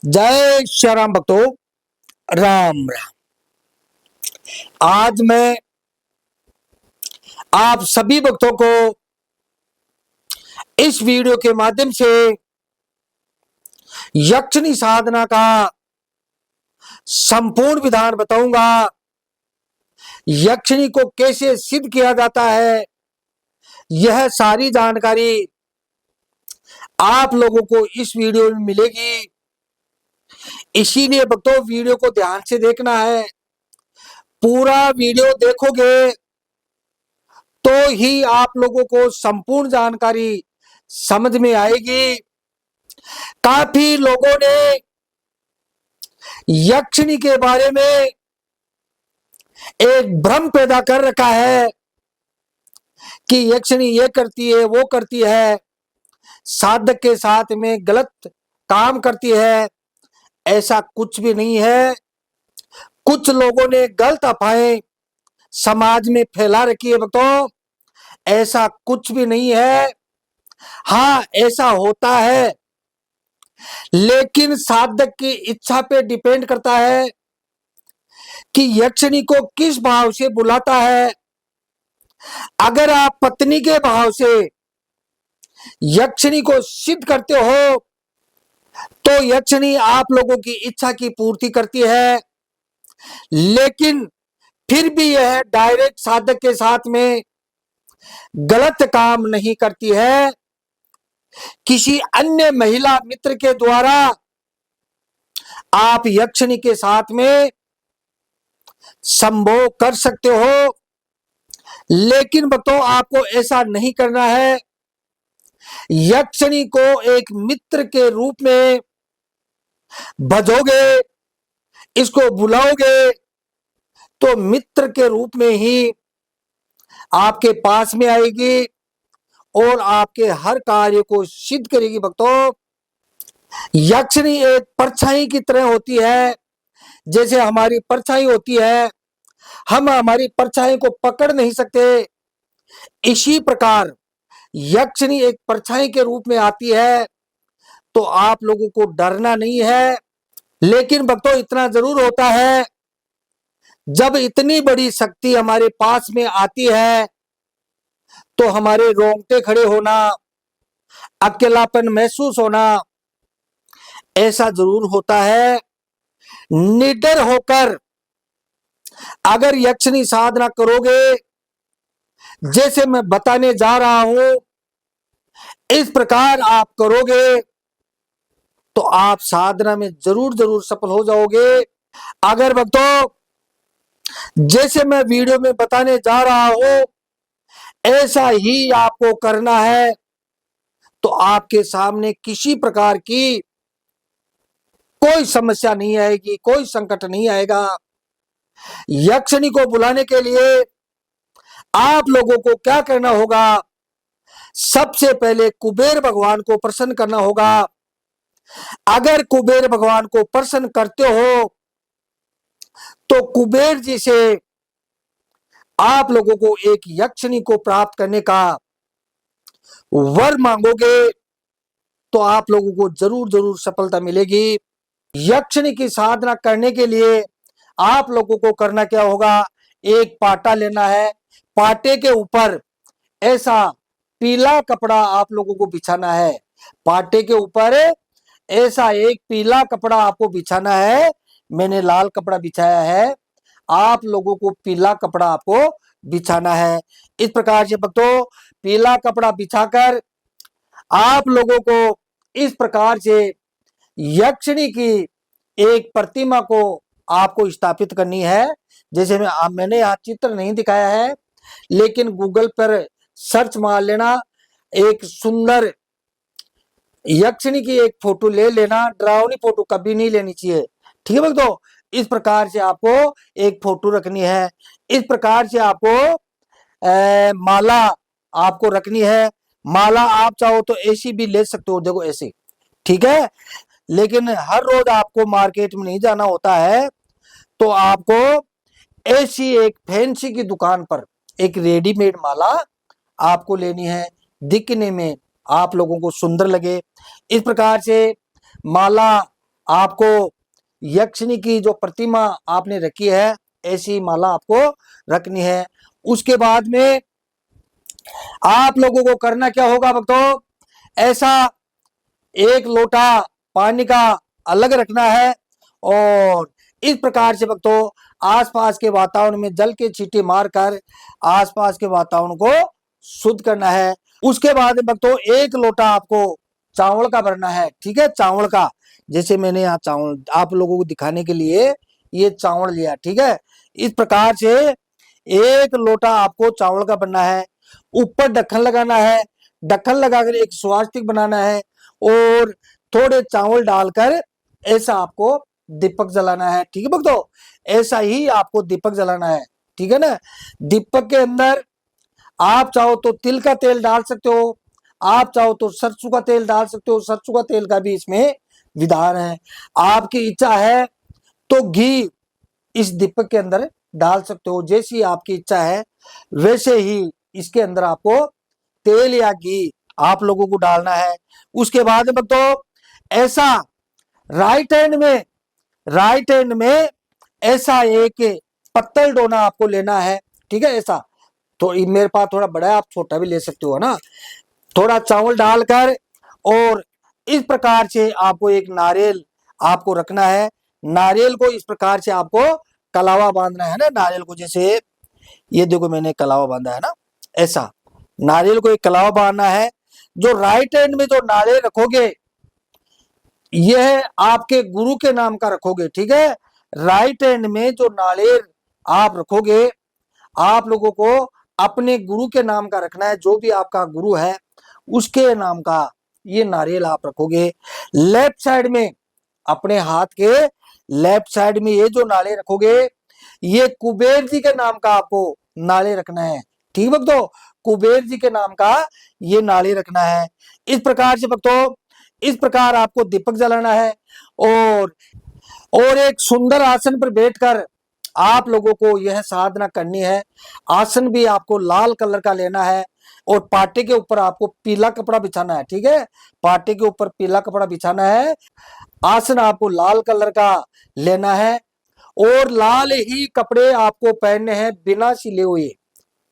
जय श्री राम भक्तों, राम राम। आज मैं आप सभी भक्तों को इस वीडियो के माध्यम से यक्षिणी साधना का संपूर्ण विधान बताऊंगा। यक्षिणी को कैसे सिद्ध किया जाता है, यह सारी जानकारी आप लोगों को इस वीडियो में मिलेगी। इसीलिए भक्तों वीडियो को ध्यान से देखना है। पूरा वीडियो देखोगे तो ही आप लोगों को संपूर्ण जानकारी समझ में आएगी। काफी लोगों ने यक्षिणी के बारे में एक भ्रम पैदा कर रखा है कि यक्षिणी ये करती है, वो करती है, साधक के साथ में गलत काम करती है। ऐसा कुछ भी नहीं है। कुछ लोगों ने गलत अफवाहें समाज में फैला रखी है भक्तों, ऐसा कुछ भी नहीं है। हाँ, ऐसा होता है, लेकिन साधक की इच्छा पे डिपेंड करता है कि यक्षिणी को किस भाव से बुलाता है। अगर आप पत्नी के भाव से यक्षिणी को सिद्ध करते हो तो यक्षिणी आप लोगों की इच्छा की पूर्ति करती है, लेकिन फिर भी यह डायरेक्ट साधक के साथ में गलत काम नहीं करती है। किसी अन्य महिला मित्र के द्वारा आप यक्षिणी के साथ में संभोग कर सकते हो, लेकिन भक्तों आपको ऐसा नहीं करना है। यक्षिणी को एक मित्र के रूप में भजोगे, इसको बुलाओगे तो मित्र के रूप में ही आपके पास में आएगी और आपके हर कार्य को सिद्ध करेगी। भक्तों, यक्षिणी एक परछाई की तरह होती है। जैसे हमारी परछाई होती है, हम हमारी परछाई को पकड़ नहीं सकते, इसी प्रकार यक्षिणी एक परछाई के रूप में आती है। तो आप लोगों को डरना नहीं है, लेकिन भक्तों इतना जरूर होता है, जब इतनी बड़ी शक्ति हमारे पास में आती है तो हमारे रोंगटे खड़े होना, अकेलापन महसूस होना, ऐसा जरूर होता है। निडर होकर अगर यक्षिणी साधना करोगे, जैसे मैं बताने जा रहा हूं, इस प्रकार आप करोगे तो आप साधना में जरूर जरूर सफल हो जाओगे। अगर भक्तों जैसे मैं वीडियो में बताने जा रहा हूं ऐसा ही आपको करना है तो आपके सामने किसी प्रकार की कोई समस्या नहीं आएगी, कोई संकट नहीं आएगा। यक्षिणी को बुलाने के लिए आप लोगों को क्या करना होगा? सबसे पहले कुबेर भगवान को प्रसन्न करना होगा। अगर कुबेर भगवान को प्रसन्न करते हो तो कुबेर जी से आप लोगों को एक यक्षिणी को प्राप्त करने का वर मांगोगे तो आप लोगों को जरूर जरूर सफलता मिलेगी। यक्षिणी की साधना करने के लिए आप लोगों को करना क्या होगा? एक पाटा लेना है, पाटे के ऊपर ऐसा पीला कपड़ा आप लोगों को बिछाना है। पाटे के ऊपर ऐसा एक पीला कपड़ा आपको बिछाना है। मैंने लाल कपड़ा बिछाया है, आप लोगों को पीला कपड़ा आपको बिछाना है। इस प्रकार से भक्तों पीला कपड़ा बिछाकर आप लोगों को इस प्रकार से यक्षिणी की एक प्रतिमा को आपको स्थापित करनी है। जैसे मैंने यहाँ चित्र नहीं दिखाया है, लेकिन गूगल पर सर्च मार लेना, एक सुंदर यक्षिणी की एक फोटो ले लेना। डरावनी फोटो कभी नहीं लेनी चाहिए, ठीक है भक्तों। इस प्रकार से आपको एक फोटो रखनी है। इस प्रकार से आपको माला आपको रखनी है। माला आप चाहो तो ऐसी भी ले सकते हो, देखो ऐसी, ठीक है। लेकिन हर रोज आपको मार्केट में नहीं जाना होता है, तो आपको ऐसी एक फैंसी की दुकान पर एक रेडीमेड माला आपको लेनी है, दिखने में आप लोगों को सुंदर लगे। इस प्रकार से माला आपको यक्षिणी की जो प्रतिमा आपने रखी है ऐसी माला आपको रखनी है। उसके बाद में आप लोगों को करना क्या होगा भक्तों, ऐसा एक लोटा पानी का अलग रखना है और इस प्रकार से भक्तों आसपास के वातावरण में जल के छींटे मारकर आसपास के वातावरण को शुद्ध करना है। उसके बाद भक्तों एक लोटा आपको चावल का भरना है, ठीक है, चावल का। जैसे मैंने यहाँ चावल आप लोगों को दिखाने के लिए ये चावल लिया, ठीक है। इस प्रकार से एक लोटा आपको चावल का भरना है। ऊपर ढक्कन लगाना है, ढक्कन लगाकर एक स्वास्तिक बनाना है और थोड़े चावल डालकर ऐसा आपको दीपक जलाना है, ठीक है भक्तों। ऐसा ही आपको दीपक जलाना है, ठीक है ना। दीपक के अंदर आप चाहो तो तिल का तेल डाल सकते हो, आप चाहो तो सरसों का तेल डाल सकते हो, सरसों का तेल का भी इसमें विधान है। आपकी इच्छा है तो घी इस दीपक के अंदर डाल सकते हो, जैसी आपकी इच्छा है वैसे ही इसके अंदर आपको तेल या घी आप लोगों को डालना है। उसके बाद में तो ऐसा राइट हैंड में ऐसा एक पत्तल डोना आपको लेना है, ठीक है। ऐसा तो मेरे पास थोड़ा बड़ा है, आप छोटा भी ले सकते हो ना। थोड़ा चावल डालकर और इस प्रकार से आपको एक नारियल आपको रखना है। नारियल को इस प्रकार से आपको कलावा बांधना है ना, नारियल को जैसे ये देखो मैंने कलावा बांधा है ना, ऐसा नारियल को एक कलावा बांधना है। जो राइट हैंड में जो नारियल रखोगे यह आपके गुरु के नाम का रखोगे, ठीक है। राइट हैंड में जो नारियल आप रखोगे आप लोगों को अपने गुरु के नाम का रखना है, जो भी आपका गुरु है उसके नाम का ये नारियल आप रखोगे। लेफ्ट साइड में अपने हाथ के लेफ्ट साइड में ये जो नारियल रखोगे ये कुबेर जी के नाम का आपको नारियल रखना है, ठीक है भक्तों। कुबेर जी के नाम का ये नारियल रखना है। इस प्रकार से भक्तों इस प्रकार आपको दीपक जलाना है और एक सुंदर आसन पर बैठकर आप लोगों को यह साधना करनी है। आसन भी आपको लाल कलर का लेना है और पाटे के ऊपर आपको पीला कपड़ा बिछाना है, ठीक है। पाटे के ऊपर पीला कपड़ा बिछाना है। आसन आपको लाल कलर का लेना है और लाल ही कपड़े आपको पहनने हैं बिना सिले हुए,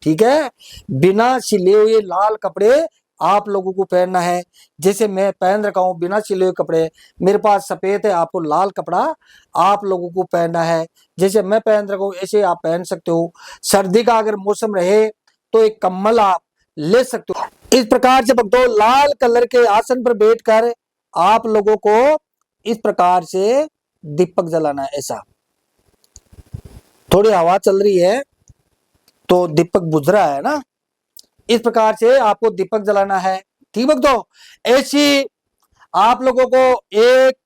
ठीक है। बिना सिले हुए लाल कपड़े आप लोगों को पहनना है। जैसे मैं पहन रखा हूं बिना सिले हुए कपड़े, मेरे पास सफेद है, आपको लाल कपड़ा आप लोगों को पहनना है। जैसे मैं पहन रखा हूं ऐसे आप पहन सकते हो। सर्दी का अगर मौसम रहे तो एक कम्बल आप ले सकते हो। इस प्रकार से भक्तों लाल कलर के आसन पर बैठकर आप लोगों को इस प्रकार से दीपक जलाना है। ऐसा थोड़ी हवा चल रही है तो दीपक बुझ रहा है ना, इस प्रकार से आपको दीपक जलाना है, ठीक है भक्तों। ऐसी आप लोगों को एक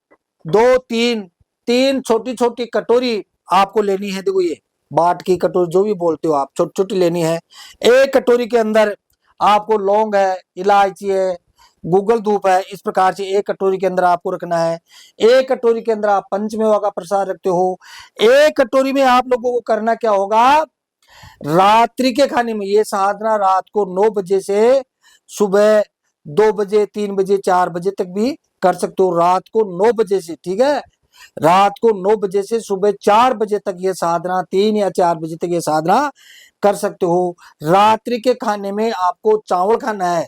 दो तीन छोटी छोटी कटोरी आपको लेनी है। देखो ये बाट की कटोरी जो भी बोलते हो आप, छोटी छोटी लेनी है। एक कटोरी के अंदर आपको लौंग है, इलायची है, गूगल धूप है, इस प्रकार से एक कटोरी के अंदर आपको रखना है। एक कटोरी के अंदर आप पंचमेवा का प्रसाद रखते हो। एक कटोरी में आप लोगों को करना क्या होगा, रात्रि के खाने में ये साधना रात को 9 बजे से सुबह 2 बजे 3 बजे 4 बजे तक भी कर सकते हो। रात को 9 बजे से, ठीक है, रात को 9 बजे से सुबह 4 बजे तक ये साधना 3 या 4 बजे तक ये साधना कर सकते हो। रात्रि के खाने में आपको चावल खाना है,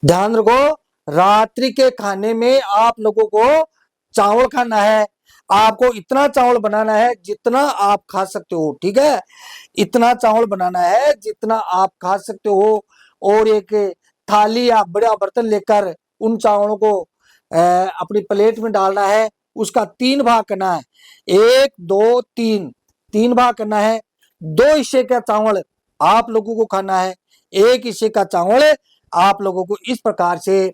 ध्यान रखो। रात्रि के खाने में आप लोगों को चावल खाना है। आपको इतना चावल बनाना है जितना आप खा सकते हो, ठीक है। इतना चावल बनाना है जितना आप खा सकते हो और एक थाली या बड़ा बर्तन लेकर उन चावलों को अपनी प्लेट में डालना है। उसका 3 भाग करना है, 1 2 3, 3 भाग करना है। 2 हिस्से का चावल आप लोगों को खाना है, 1 हिस्से का चावल आप लोगों को इस प्रकार से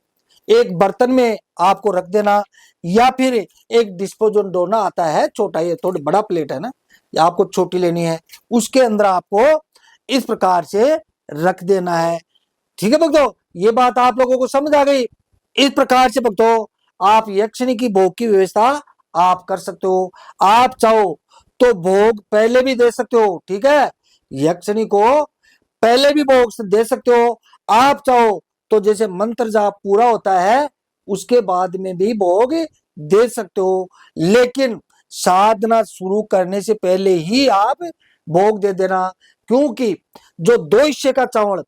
एक बर्तन में आपको रख देना या फिर एक डिस्पोजल डोना आता है छोटा, ये थोड़ी बड़ा प्लेट है ना, या आपको छोटी लेनी है, उसके अंदर आपको इस प्रकार से रख देना है, ठीक है भक्तों। ये बात आप लोगों को समझ आ गई। इस प्रकार से भक्तों आप यक्षिणी की भोग की व्यवस्था आप कर सकते हो। आप चाहो तो भोग पहले भी दे सकते हो, ठीक है, यक्षिणी को पहले भी भोग दे सकते हो। आप चाहो तो जैसे मंत्र जाप पूरा होता है उसके बाद में भी भोग दे सकते हो, लेकिन साधना शुरू करने से पहले ही आप भोग दे देना। क्योंकि जो 2 हिस्से का चावल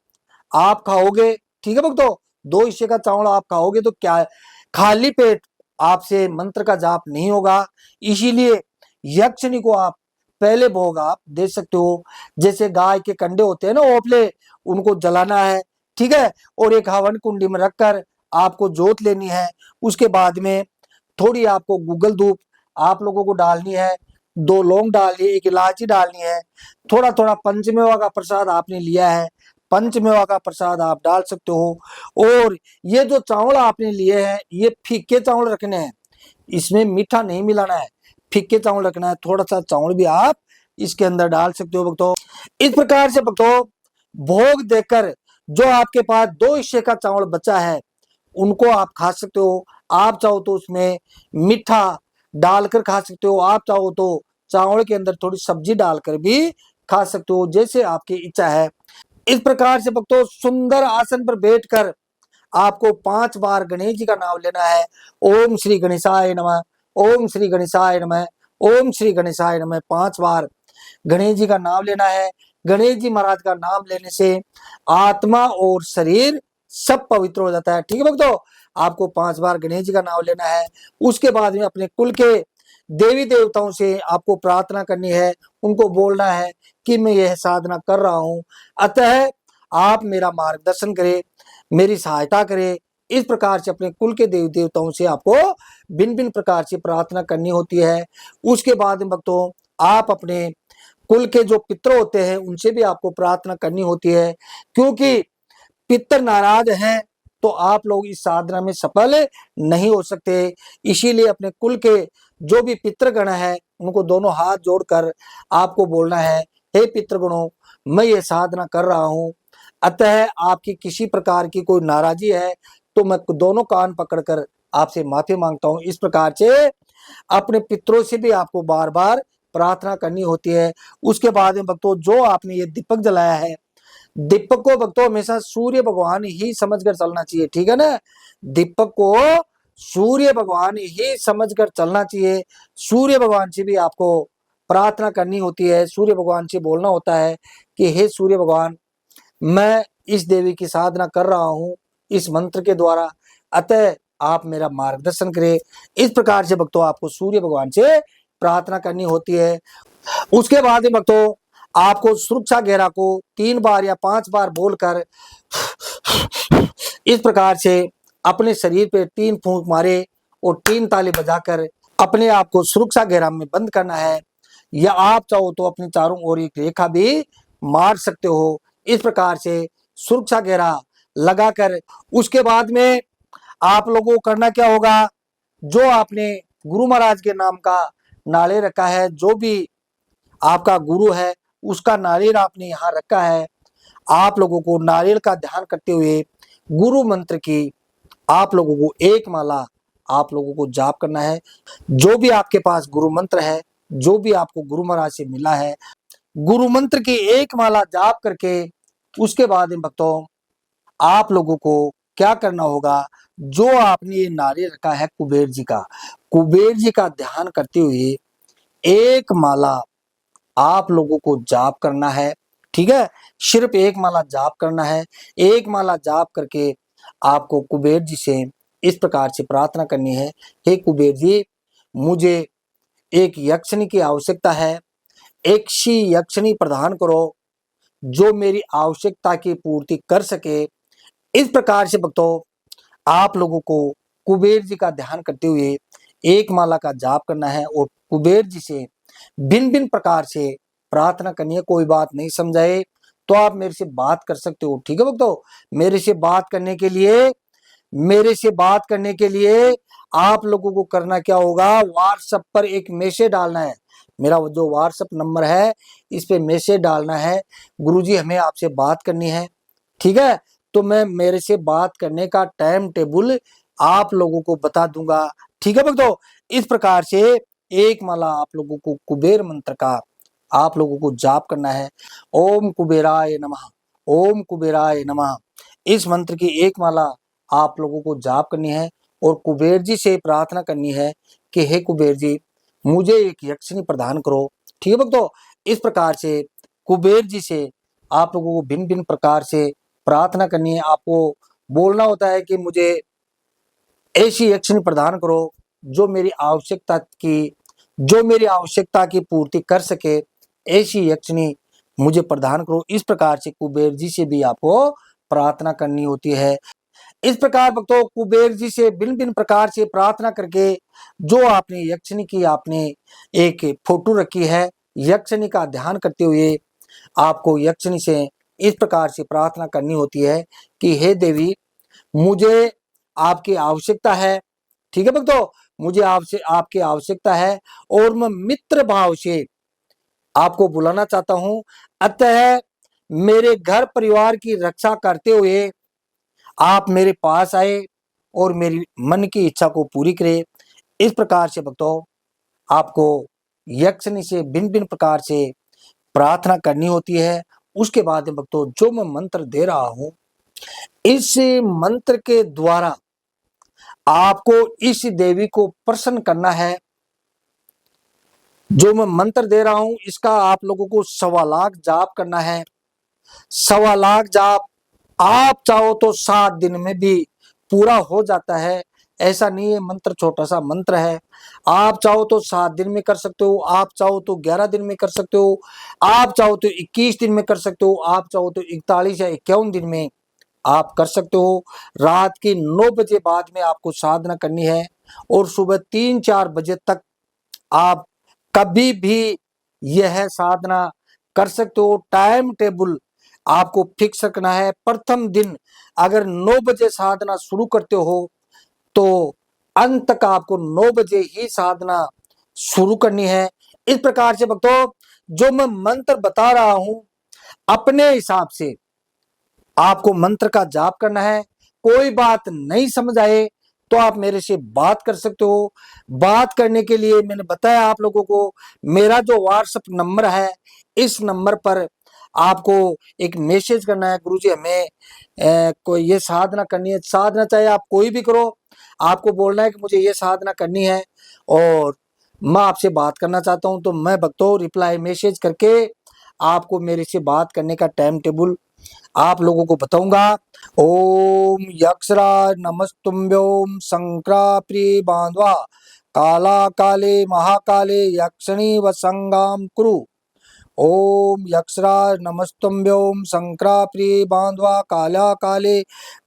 आप खाओगे, ठीक है भक्तों, 2 हिस्से का चावल आप खाओगे तो क्या खाली पेट आपसे मंत्र का जाप नहीं होगा। इसीलिए यक्षिणी को आप पहले भोग आप दे सकते हो। जैसे गाय के कंडे होते हैं ना ओपले, उनको जलाना है, ठीक है, और एक हवन कुंडी में रखकर आपको जोत लेनी है। उसके बाद में थोड़ी आपको गूगल धूप आप लोगों को डालनी है, 2 लौंग डालनी है, 1 इलायची डालनी है, थोड़ा थोड़ा पंचमेवा का प्रसाद आपने लिया है, पंचमेवा का प्रसाद आप डाल सकते हो। और ये जो चावल आपने लिए हैं ये फीके चावल रखने हैं, इसमें मीठा नहीं मिलाना है, फीके चावल रखना है। थोड़ा सा चावल भी आप इसके अंदर डाल सकते हो भक्तों। इस प्रकार से भक्तों भोग देकर जो आपके पास 2 हिस्से का चावल बचा है उनको आप खा सकते हो। आप चाहो तो उसमें मीठा डालकर खा सकते हो, आप चाहो तो चावल के अंदर थोड़ी सब्जी डालकर भी खा सकते हो, जैसे आपकी इच्छा है। इस प्रकार से भक्तों सुंदर आसन पर बैठकर आपको 5 बार गणेश जी का नाम लेना है। ओम श्री गणेशाय नमः, ओम श्री गणेशाय नमः, ओम श्री गणेशाय नमः 5 बार गणेश जी का नाम लेना है। गणेश जी महाराज का नाम लेने से आत्मा और शरीर सब पवित्र हो जाता है, ठीक है भक्तों। आपको 5 बार गणेश जी का नाम लेना है। उसके बाद में अपने कुल के देवी देवताओं से आपको प्रार्थना करनी है, उनको बोलना है कि मैं यह साधना कर रहा हूं, अतः आप मेरा मार्गदर्शन करें, मेरी सहायता करें। इस प्रकार से अपने कुल के देवी देवताओं से आपको भिन्न भिन्न प्रकार से प्रार्थना करनी होती है। उसके बाद में भक्तों आप अपने कुल के जो पितर होते हैं उनसे भी आपको प्रार्थना करनी होती है, क्योंकि पितर नाराज हैं तो आप लोग इस साधना में सफल नहीं हो सकते। इसीलिए अपने कुल के जो भी पितृगण है उनको दोनों हाथ जोड़कर आपको बोलना है, हे पितृगणों मैं ये साधना कर रहा हूं, अतः आपकी किसी प्रकार की कोई नाराजी है तो मैं दोनों कान पकड़कर आपसे माफी मांगता हूं। इस प्रकार से अपने पितरों से भी आपको बार बार प्रार्थना करनी होती है। उसके बाद में भक्तों जो आपने ये दीपक जलाया है, दीपक को भक्तों हमेशा सूर्य भगवान ही समझकर चलना चाहिए, ठीक है ना। दीपक को सूर्य भगवान ही समझकर चलना चाहिए। सूर्य भगवान से भी आपको प्रार्थना करनी होती है, सूर्य भगवान से बोलना होता है कि हे सूर्य भगवान मैं इस देवी की साधना कर रहा हूं इस मंत्र के द्वारा, अतः आप मेरा मार्गदर्शन करें। इस प्रकार से भक्तों आपको सूर्य भगवान से प्रार्थना करनी होती है। उसके बाद में भक्तों आपको सुरक्षा घेरा को 3 बार या 5 बार बोलकर इस प्रकार से अपने शरीर पे 3 फूंक मारे और 3 ताली बजाकर अपने आप को सुरक्षा घेरा में बंद करना है, या आप चाहो तो अपने चारों ओर एक रेखा भी मार सकते हो। इस प्रकार से सुरक्षा घेरा लगाकर उसके बाद में आप लोगों को करना क्या होगा, जो आपने गुरु महाराज के नाम का नाले रखा है, जो भी आपका गुरु है उसका नारियल आपने यहाँ रखा है, आप लोगों को नारियल का ध्यान करते हुए गुरु मंत्र की आप लोगों को 1 माला आप लोगों को जाप करना है। जो भी आपके पास गुरु मंत्र है, जो भी आपको गुरु महाराज से मिला है, गुरु मंत्र की 1 माला जाप करके उसके बाद में भक्तों आप लोगों को क्या करना होगा, जो आपने ये नारियल रखा है कुबेर जी का ध्यान करते हुए 1 माला आप लोगों को जाप करना है, ठीक है। सिर्फ 1 माला जाप करना है। 1 माला जाप करके आपको कुबेर जी से इस प्रकार से प्रार्थना करनी है, हे कुबेर जी मुझे एक यक्षिणी की आवश्यकता है, एक सी यक्षिणी प्रदान करो जो मेरी आवश्यकता की पूर्ति कर सके। इस प्रकार से भक्तों आप लोगों को कुबेर जी का ध्यान करते हुए 1 माला का जाप करना है और कुबेर जी से भिन्न भिन्न प्रकार से प्रार्थना करनी है। कोई बात नहीं समझाए तो आप मेरे से बात कर सकते हो, ठीक है भक्तों। मेरे से बात करने के लिए आप लोगों को करना क्या होगा, व्हाट्सएप पर एक मैसेज डालना है। मेरा जो व्हाट्सएप नंबर है इस पे मैसेज डालना है, गुरुजी हमें आपसे बात करनी है, ठीक है। तो मैं मेरे से बात करने का टाइम टेबल आप लोगों को बता दूंगा, ठीक है भक्तों। इस प्रकार से 1 माला आप लोगों को कुबेर मंत्र का आप लोगों को जाप करना है। ओम कुबेराय नमः, ओम कुबेराय नमः। इस मंत्र की 1 माला आप लोगों को जाप करनी है और कुबेर जी से प्रार्थना करनी है कि हे कुबेर जी, मुझे एक यक्षिणी प्रदान करो। ठीक है भक्तों, इस प्रकार से कुबेर जी से आप लोगों को भिन्न भिन्न प्रकार से प्रार्थना करनी है। आपको बोलना होता है कि मुझे ऐसी यक्षिणी प्रदान करो जो मेरी आवश्यकता की पूर्ति कर सके, ऐसी यक्षिणी मुझे प्रदान करो। इस प्रकार से कुबेर जी से भी आपको प्रार्थना करनी होती है। इस प्रकार भक्तों कुबेर जी से भिन्न भिन्न प्रकार से प्रार्थना करके जो आपने यक्षिणी की आपने एक फोटो रखी है, यक्षिणी का ध्यान करते हुए आपको यक्षिणी से इस प्रकार से प्रार्थना करनी होती है कि हे देवी, मुझे आपकी आवश्यकता है। ठीक है भक्तों, मुझे आपसे आपकी आवश्यकता है और मैं मित्र भाव से आपको बुलाना चाहता हूं। अतः मेरे घर परिवार की रक्षा करते हुए आप मेरे पास आए और मेरी मन की इच्छा को पूरी करे। इस प्रकार से भक्तों आपको यक्षिणी से भिन्न भिन्न प्रकार से प्रार्थना करनी होती है। उसके बाद में भक्तों जो मैं मंत्र दे रहा हूं, इस मंत्र के द्वारा आपको इस देवी को प्रसन्न करना है। जो मैं मंत्र दे रहा हूं इसका आप लोगों को 1.25 लाख जाप करना है। 1.25 लाख जाप आप चाहो तो 7 दिन में भी पूरा हो जाता है। ऐसा नहीं है, मंत्र छोटा सा मंत्र है। आप चाहो तो 7 दिन में कर सकते हो, आप चाहो तो 11 दिन में कर सकते हो, आप चाहो तो 21 दिन में कर सकते हो, आप चाहो तो 41 या 51 दिन में आप कर सकते हो। रात के 9 बजे बाद में आपको साधना करनी है और सुबह 3-4 बजे तक आप कभी भी यह साधना कर सकते हो। टाइम टेबल आपको फिक्स रखना है। प्रथम दिन अगर 9 बजे साधना शुरू करते हो तो अंत तक आपको 9 बजे ही साधना शुरू करनी है। इस प्रकार से भक्तों जो मैं मंत्र बता रहा हूं अपने हिसाब से आपको मंत्र का जाप करना है। कोई बात नहीं समझ आए तो आप मेरे से बात कर सकते हो। बात करने के लिए मैंने बताया आप लोगों को मेरा जो व्हाट्सएप नंबर है, इस नंबर पर आपको एक मैसेज करना है, गुरुजी हमें कोई ये साधना करनी है। साधना चाहे आप कोई भी करो, आपको बोलना है कि मुझे ये साधना करनी है और मैं आपसे बात करना चाहता हूं, तो मैं भक्तों रिप्लाई मैसेज करके आपको मेरे से बात करने का टाइम टेबल आप लोगों को बताऊंगा। ओम यक्षराज नमस्तुभ्योम शंकराप्रिय बांधवा काला काले महाकाले यक्षिणी वसंगाम कुरु। ओम यक्षराज नमस्तुभ्योम शंकराप्रिय बांधवा काला काले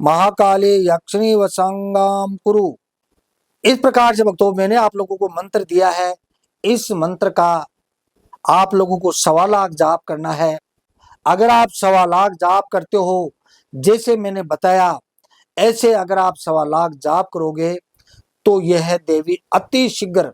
महाकाले यक्षिणी वसंगाम कुरु। इस प्रकार से भक्तों मैंने आप लोगों को मंत्र दिया है। इस मंत्र का आप लोगों को 1.25 लाख जाप करना है। अगर आप 1.25 लाख जाप करते हो जैसे मैंने बताया, ऐसे अगर आप 1.25 लाख जाप करोगे तो यह देवी अति शीघ्र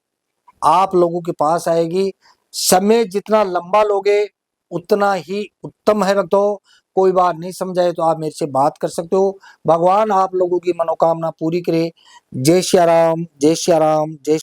आप लोगों के पास आएगी। समय जितना लंबा लोगे उतना ही उत्तम है भक्तों। कोई बात नहीं समझाए तो आप मेरे से बात कर सकते हो। भगवान आप लोगों की मनोकामना पूरी करे। जय श्री राम, जय श्री राम, जय